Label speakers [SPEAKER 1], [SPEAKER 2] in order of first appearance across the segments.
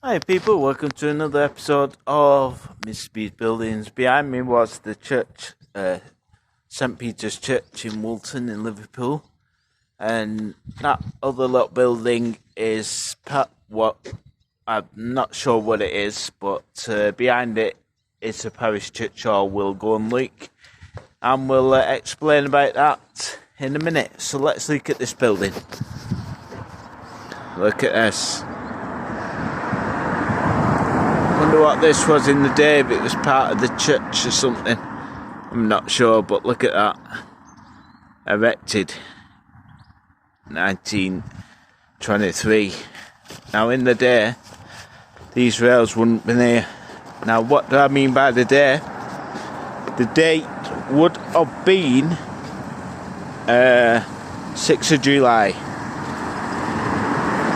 [SPEAKER 1] Hi people, welcome to another episode of Mr. B's Buildings. Behind me was the church, St. Peter's Church in Woolton in Liverpool. And that other little building is what I'm not sure what it is, but behind it is the parish church hall. We'll go and look, and we'll explain about that in a minute. So let's look at this building. Look at this. Wonder what this was in the day, if it was part of the church or something. I'm not sure, but look at that. Erected 1923. Now in the day, these rails wouldn't be there. Now what do I mean by the day? The date would have been 6th of July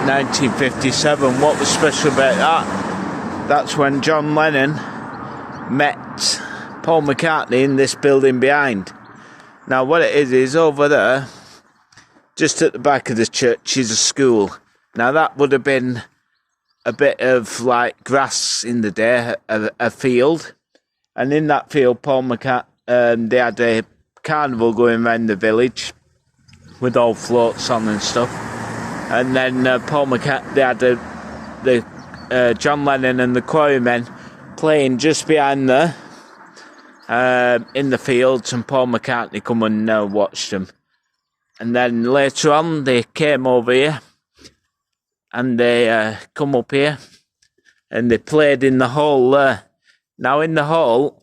[SPEAKER 1] 1957. What was special about that? That's when John Lennon met Paul McCartney in this building behind. Now what it is over there, just at the back of the church, is a school. Now that would have been a bit of like grass in the day, a field. And in that field, Paul McCartney, they had a carnival going around the village with all floats on and stuff. And then Paul McCartney, they had John Lennon and the quarrymen playing just behind there in the fields, and Paul McCartney come and watched them. And then later on they came over here and they come up here and they played in the hall there. Now in the hall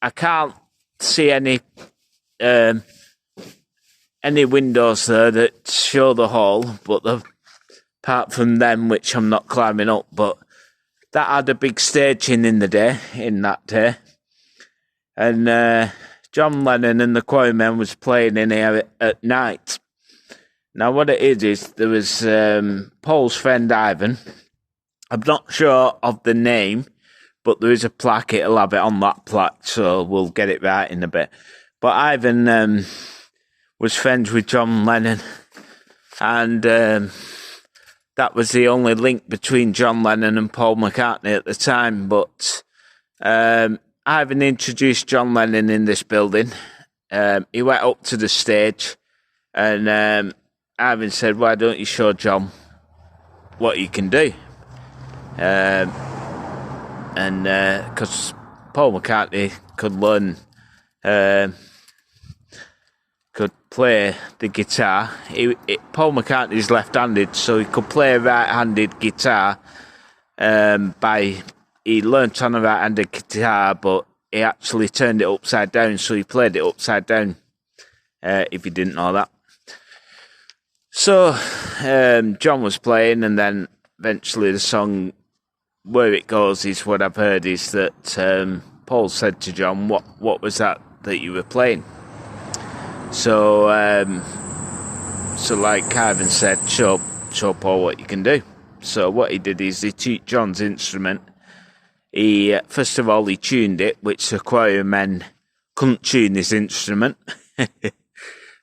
[SPEAKER 1] I can't see any windows there that show the hall, but apart from them, which I'm not climbing up, but that had a big stage in that day. And John Lennon and the quarrymen was playing in here at night. Now what it is there was Paul's friend Ivan. I'm not sure of the name, but there is a plaque. It'll have it on that plaque, so we'll get it right in a bit. But Ivan was friends with John Lennon, and that was the only link between John Lennon and Paul McCartney at the time. But Ivan introduced John Lennon in this building. He went up to the stage, and Ivan said, "Why don't you show John what you can do?" And because Paul McCartney could learn, could play the guitar. Paul McCartney's left-handed, so he could play a right-handed guitar. He learnt on a right-handed guitar, but he actually turned it upside down, so he played it upside down. If you didn't know that. So John was playing, and then eventually the song "Where It Goes" is what I've heard is that Paul said to John, "What was that you were playing?" So like Ivan said, show Paul what you can do. So what he did is he took John's instrument. He first of all he tuned it, which the quarrymen couldn't tune his instrument.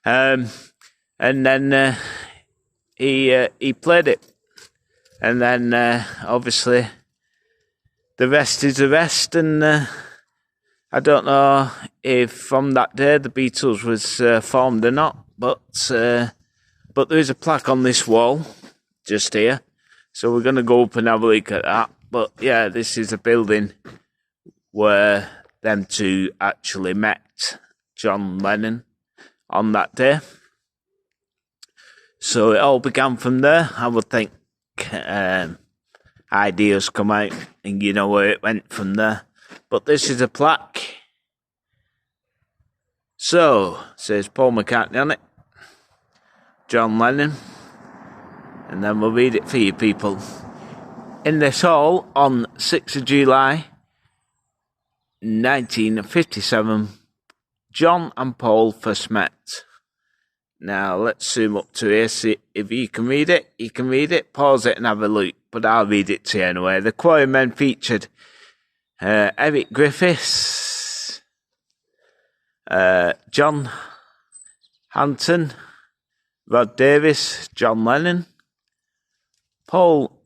[SPEAKER 1] And then he played it, and then obviously the rest is the rest. And I don't know if from that day the Beatles was formed or not, but there is a plaque on this wall just here, so we're going to go up and have a look at that. But yeah, this is a building where them two actually met John Lennon on that day. So it all began from there. I would think ideas come out, and you know where it went from there. But this is a plaque. So, says Paul McCartney on it, John Lennon, and then we'll read it for you people. In this hall on 6th of July 1957, John and Paul first met. Now let's zoom up to here, see if you can read it. You can read it, pause it and have a look, but I'll read it to you anyway. The quarrymen featured Eric Griffiths, John Hanton, Rod Davis, John Lennon, Paul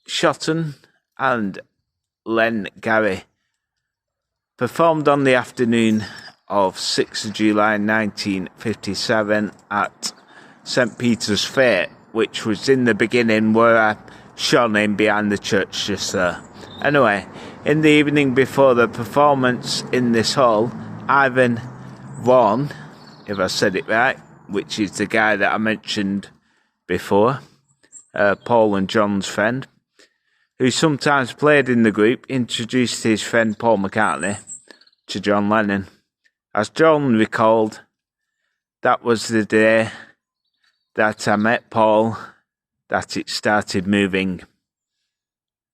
[SPEAKER 1] Shotton and Len Gary performed on the afternoon of 6th of July 1957 at St Peter's Fair, which was in the beginning where I shone in behind the church just there. Anyway, in the evening before the performance in this hall, Ivan Vaughan, if I said it right, which is the guy that I mentioned before, Paul and John's friend, who sometimes played in the group, introduced his friend Paul McCartney to John Lennon. As John recalled, that was the day that I met Paul that it started moving.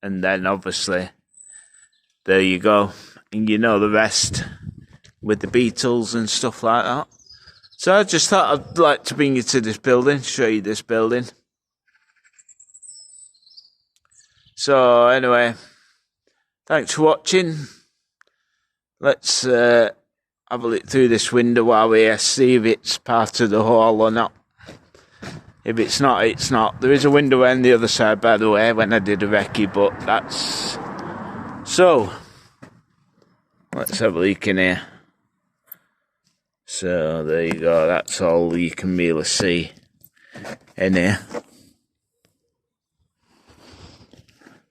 [SPEAKER 1] And then obviously, there you go. And you know the rest with the Beatles and stuff like that. So I just thought I'd like to bring you to this building, show you this building. So anyway, thanks for watching. Let's have a look through this window while we see if it's part of the hall or not. If it's not, it's not. There is a window on the other side, by the way, when I did a recce, but that's... So, let's have a look in here. So, there you go. That's all you can really see in here.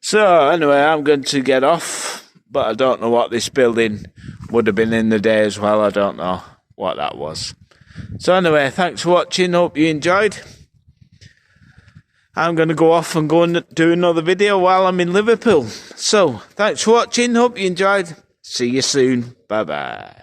[SPEAKER 1] So, anyway, I'm going to get off, but I don't know what this building would have been in the day as well. I don't know what that was. So, anyway, thanks for watching. Hope you enjoyed. I'm going to go off and go and do another video while I'm in Liverpool. So, thanks for watching. Hope you enjoyed. See you soon. Bye-bye.